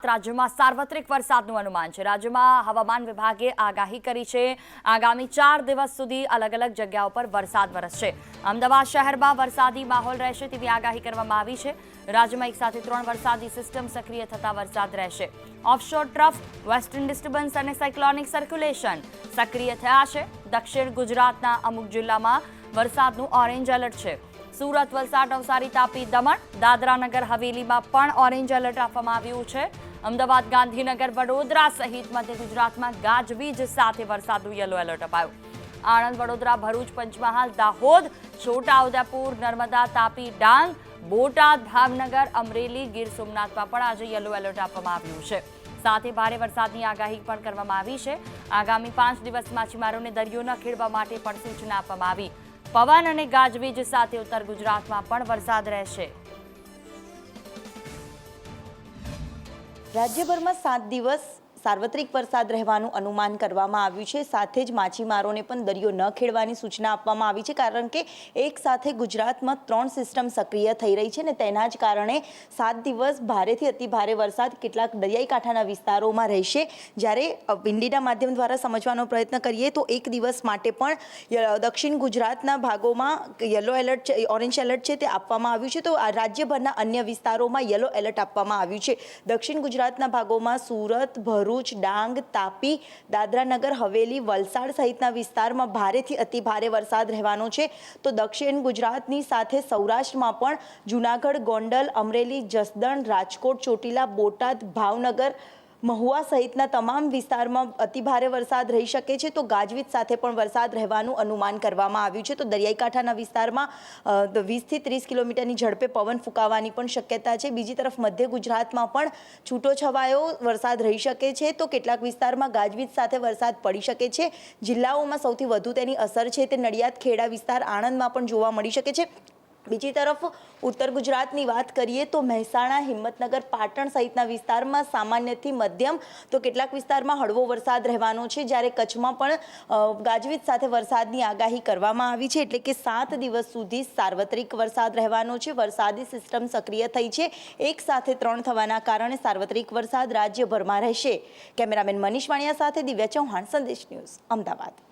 રાજ્યમાં સાર્વત્રિક વરસાદનું અનુમાન છે। રાજ્યમાં હવામાન વિભાગે આગાહી કરી છે આગામી 4 દિવસ સુધી અલગ અલગ જગ્યાઓ પર વરસાદ વરસશે। અમદાવાદ શહેરમાં વરસાદી માહોલ રહેશે તેવી આગાહી કરવામાં આવી છે। રાજ્યમાં એકસાથે 3 વરસાદી સિસ્ટમ સક્રિય થતા વરસાદ રહેશે। ઓફશોર ટ્રફ, વેસ્ટર્ન ડિસ્ટર્બન્સ અને સાયક્લોનિક સર્ક્યુલેશન સક્રિય થયા છે। દક્ષિણ ગુજરાતના અમુક જિલ્લામાં વરસાદનું ઓરેન્જ એલર્ટ છે। सूरत, वलसाड, नवसारी, तापी, दमण, दादरा नगर हवेलीમાં પણ ઓરેન્જ એલર્ટ આપવામાં આવ્યું છે। અમદાવાદ, ગાંધીનગર, વડોદરા સહિત મધ્ય ગુજરાતમાં ગાજવીજ સાથે વરસાદનું યલો એલર્ટ અપાયું। આણંદ, વડોદરા, ભરૂચ, પંચમહાલ, દાહોદ, છોટાઉદેપુર, નર્મદા, તાપી, ડાંગ, બોટાદ, ભાવનગર, અમરેલી, ગીર સોમનાથમાં પણ આજે યલો એલર્ટ આપવામાં આવ્યું છે। સાથે ભારે વરસાદની આગાહી પણ કરવામાં આવી છે। આગામી 5 દિવસ માછીમારોને દરિયો ન ખેડવા માટે પણ સૂચના આપવામાં આવી। પવન અને ગાજવીજ સાથે ઉત્તર ગુજરાતમાં પણ વરસાદ રહેશે। રાજ્યભરમાં 7 દિવસ સાર્વત્રિક વરસાદ રહેવાનું અનુમાન કરવામાં આવ્યું છે। સાથે જ માછીમારોને પણ દરિયો ન ખેડવાની સૂચના આપવામાં આવી છે, કારણ કે એક સાથે ગુજરાતમાં 3 સિસ્ટમ સક્રિય થઈ રહી છે ને તેના જ કારણે 7 દિવસ ભારેથી અતિ ભારે વરસાદ કેટલાક દરિયાઈ કાંઠાના વિસ્તારોમાં રહેશે। જ્યારે વિંડીના માધ્યમ દ્વારા સમજવાનો પ્રયત્ન કરીએ તો એક દિવસ માટે પણ દક્ષિણ ગુજરાતના ભાગોમાં યલો એલર્ટ, ઓરેન્જ એલર્ટ છે તે આપવામાં આવ્યું છે, તો રાજ્યભરના અન્ય વિસ્તારોમાં યલો એલર્ટ આપવામાં આવ્યું છે। દક્ષિણ ગુજરાતના ભાગોમાં સુરત, ભરૂચ, ડાંગ, તાપી, દાદરા નગર હવેલી, વલસાડ સહિતના વિસ્તારમાં ભારેથી અતિ ભારે વરસાદ રહેવાનો છે। તો દક્ષિણ ગુજરાતની સાથે સૌરાષ્ટ્રમાં પણ જૂનાગઢ, ગોંડલ, અમરેલી, જસદણ, રાજકોટ, ચોટીલા, બોટાદ, ભાવનગર, મહુવા સહિતના તમામ વિસ્તારમાં અતિ ભારે વરસાદ રહી શકે છે। તો ગાજવીજ સાથે પણ વરસાદ રહેવાનું અનુમાન કરવામાં આવ્યું છે। તો દરિયાઈ કાંઠાના વિસ્તારમાં 20 થી 30 કિલોમીટરની ઝડપે પવન ફૂંકાવાની પણ શક્યતા છે। બીજી તરફ મધ્ય ગુજરાતમાં પણ છૂટો છવાયો વરસાદ રહી શકે છે। તો કેટલાક વિસ્તારમાં ગાજવીજ સાથે વરસાદ પડી શકે છે। જિલ્લાઓમાં સૌથી વધુ તેની અસર છે તે નડિયાદ, ખેડા વિસ્તાર, આણંદમાં પણ જોવા મળી શકે છે। બીજી તરફ ઉત્તર ગુજરાતની વાત કરીએ તો મહેસાણા, હિંમતનગર, પાટણ સહિતના વિસ્તારમાં સામાન્યથી મધ્યમ તો કેટલાક વિસ્તારમાં હળવો વરસાદ રહેવાનો છે। જ્યારે કચ્છમાં પણ ગાજવીજ સાથે વરસાદની આગાહી કરવામાં આવી છે, એટલે કે 7 દિવસ સુધી સાર્વત્રિક વરસાદ રહેવાનો છે। વરસાદી સિસ્ટમ સક્રિય થઈ છે, એક સાથે 3 થવાના કારણે સાર્વત્રિક વરસાદ રાજ્યભરમાં રહેશે। કેમેરામેન મનીષ વાણિયા સાથે દિવ્યા ચૌહાણ, સંદેશ ન્યૂઝ, અમદાવાદ।